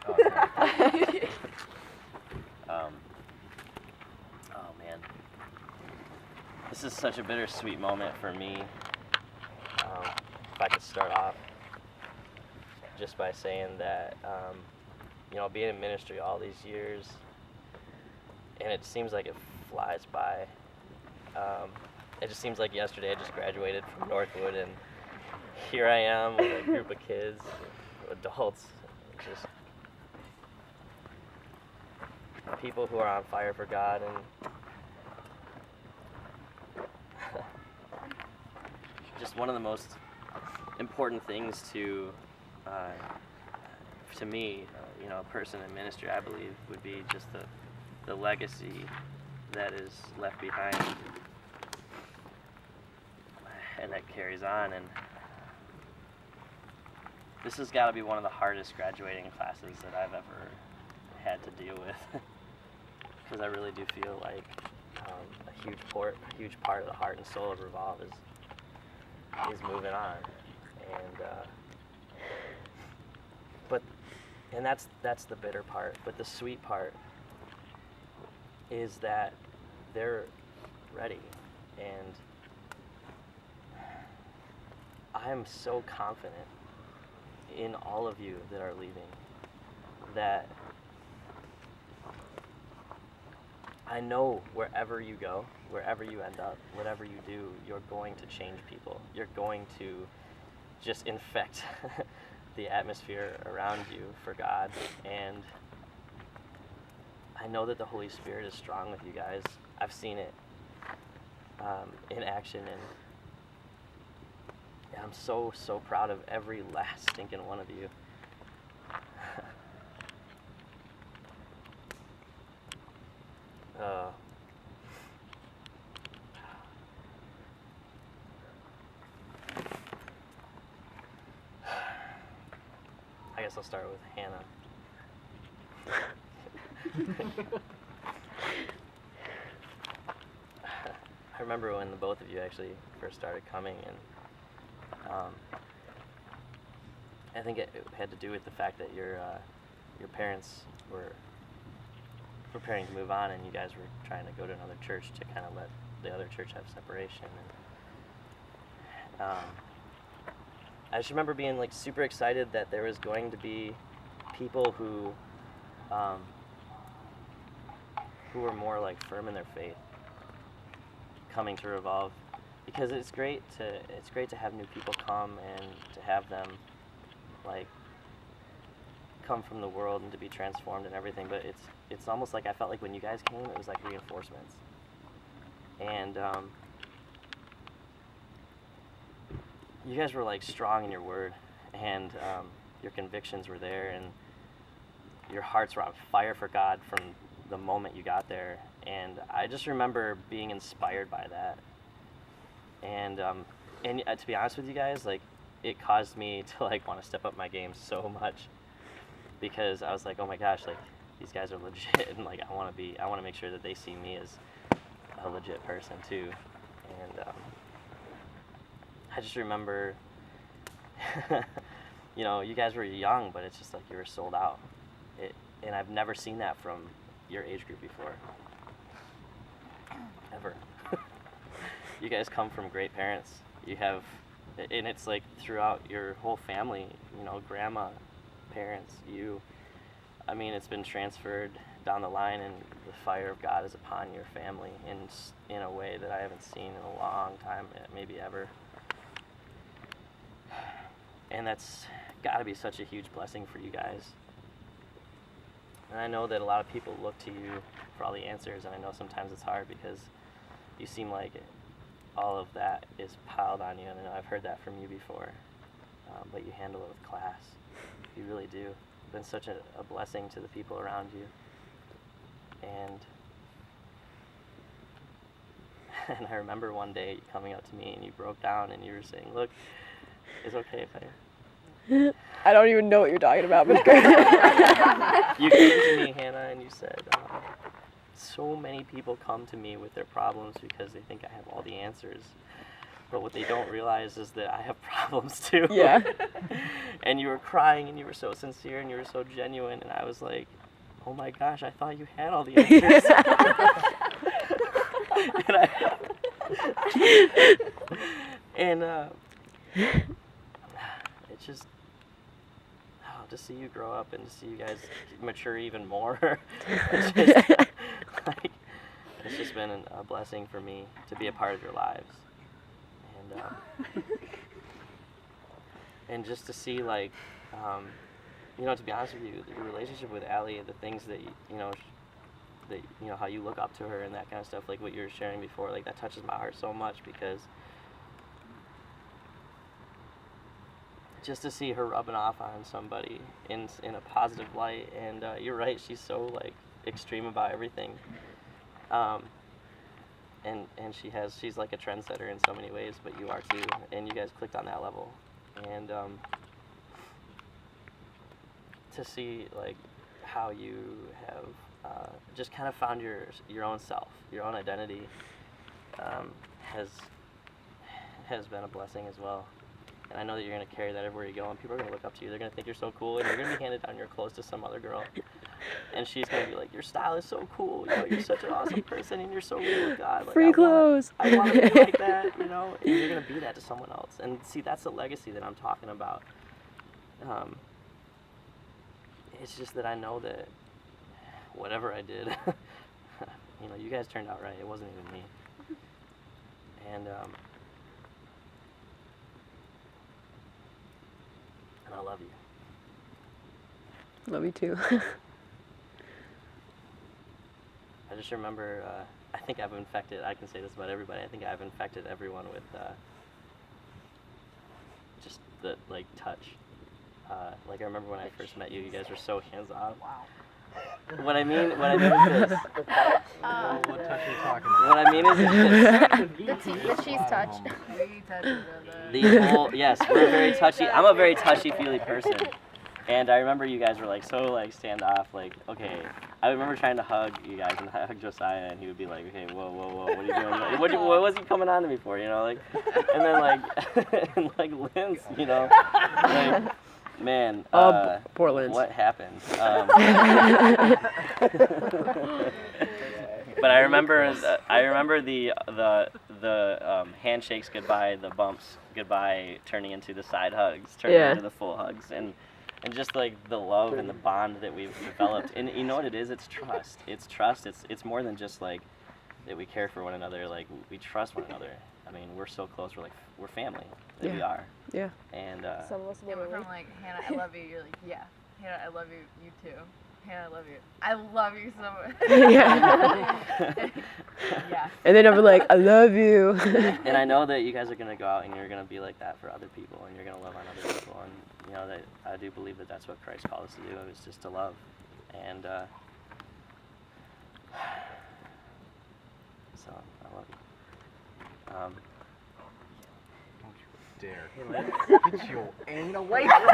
Oh, sorry. Oh man, this is such a bittersweet moment for me. If I could start off just by saying that, being in ministry all these years, and it seems like it flies by. It just seems like yesterday I just graduated from Northwood, and here I am with a group of kids, adults, just people who are on fire for God, and just one of the most important things to me, a person in ministry, I believe, would be just the legacy that is left behind and that carries on. And this has got to be one of the hardest graduating classes that I've ever had to deal with, because I really do feel like a huge part of the heart and soul of Revolve is moving on, and that's the bitter part. But the sweet part is that they're ready, and I'm so confident in all of you that are leaving that I know wherever you go, wherever you end up, whatever you do, you're going to change people. You're going to just infect the atmosphere around you for God. And I know that the Holy Spirit is strong with you guys. I've seen it in action, and I'm so proud of every last stinking one of you. I guess I'll start with Hannah. I remember when the both of you actually first started coming, and I think it had to do with the fact that your parents were preparing to move on, and you guys were trying to go to another church to kind of let the other church have separation. And I just remember being like super excited that there was going to be people who were more like firm in their faith coming to Revolve, because it's great to have new people come and to have them like come from the world and to be transformed and everything, but it's almost like I felt like when you guys came, it was like reinforcements. And you guys were like strong in your word, and your convictions were there, and your hearts were on fire for God from the moment you got there. And I just remember being inspired by that. And to be honest with you guys, like, it caused me to like want to step up my game so much, because I was like, oh my gosh, like, these guys are legit, and like I want to make sure that they see me as a legit person too. And I just remember, you guys were young, but it's just like you were sold out. And I've never seen that from your age group before, ever. You guys come from great parents. You have, and it's like throughout your whole family, grandma, parents, it's been transferred down the line, and the fire of God is upon your family in a way that I haven't seen in a long time, maybe ever. And that's got to be such a huge blessing for you guys. And I know that a lot of people look to you for all the answers, and I know sometimes it's hard because you seem like all of that is piled on you, and I know I've heard that from you before, but you handle it with class. You really do. You've been such a blessing to the people around you. And I remember one day you coming up to me and you broke down and you were saying, look, it's okay if I don't even know what you're talking about, but it's great. You came to me, Hannah, and you said, so many people come to me with their problems because they think I have all the answers. But what they don't realize is that I have problems too. Yeah. And you were crying and you were so sincere and you were so genuine, and I was like, oh my gosh, I thought you had all the answers. and it's just, to see you grow up and to see you guys mature even more. It's just been a blessing for me to be a part of your lives. And just to see, like, to be honest with you, your relationship with Allie, the things that, how you look up to her and that kind of stuff, like what you were sharing before, like that touches my heart so much, because just to see her rubbing off on somebody in a positive light, and you're right, she's so, like, extreme about everything. And she's like a trendsetter in so many ways, but you are too, and you guys clicked on that level. And to see, like, how you have just kind of found your own self, your own identity, has been a blessing as well. And I know that you're going to carry that everywhere you go, and people are going to look up to you. They're going to think you're so cool, and you're going to be handed down your clothes to some other girl. And she's going to be like, your style is so cool, you're such an awesome person, and you're so real with God. Like, free clothes. I want to be like that, and you're going to be that to someone else. And see, that's the legacy that I'm talking about. It's just that I know that whatever I did, you guys turned out right. It wasn't even me. And I love you. Love you too. I just remember, I think I've infected, I can say this about everybody, I think I've infected everyone with just the, like, touch. Like, I remember when I first met you, you guys were so hands-on. Wow. What I mean is this. What touch are you talking about? What I mean is this. The cheese touch. Yes, we're very touchy. I'm a very touchy-feely person. And I remember you guys were, like, so, like, standoff, like, okay. I remember trying to hug you guys, and I hugged Josiah, and he would be like, okay, whoa, what are you doing? What was he coming on to me for, like? And then, like, and, like, Linz, like, man, poor Linz. What happened? But I remember the handshakes goodbye, the bumps goodbye, turning into the side hugs, turning into the full hugs, and just, like, the love and the bond that we've developed. And you know what it is? It's trust. It's trust. It's more than just, like, that we care for one another. Like, we trust one another. I mean, we're so close. We're family. We are. Yeah. And some of us went from, like, Hannah, I love you. You're like, yeah. Hannah, I love you. You too. Hannah, I love you. I love you so much. Yeah. Yeah. And then I'll be like, I love you. And I know that you guys are going to go out and you're going to be like that for other people, and you're going to love on other people. And, that I do believe that that's what Christ called us to do, is just to love. And so I love you. Don't you dare. Get your anal away from me.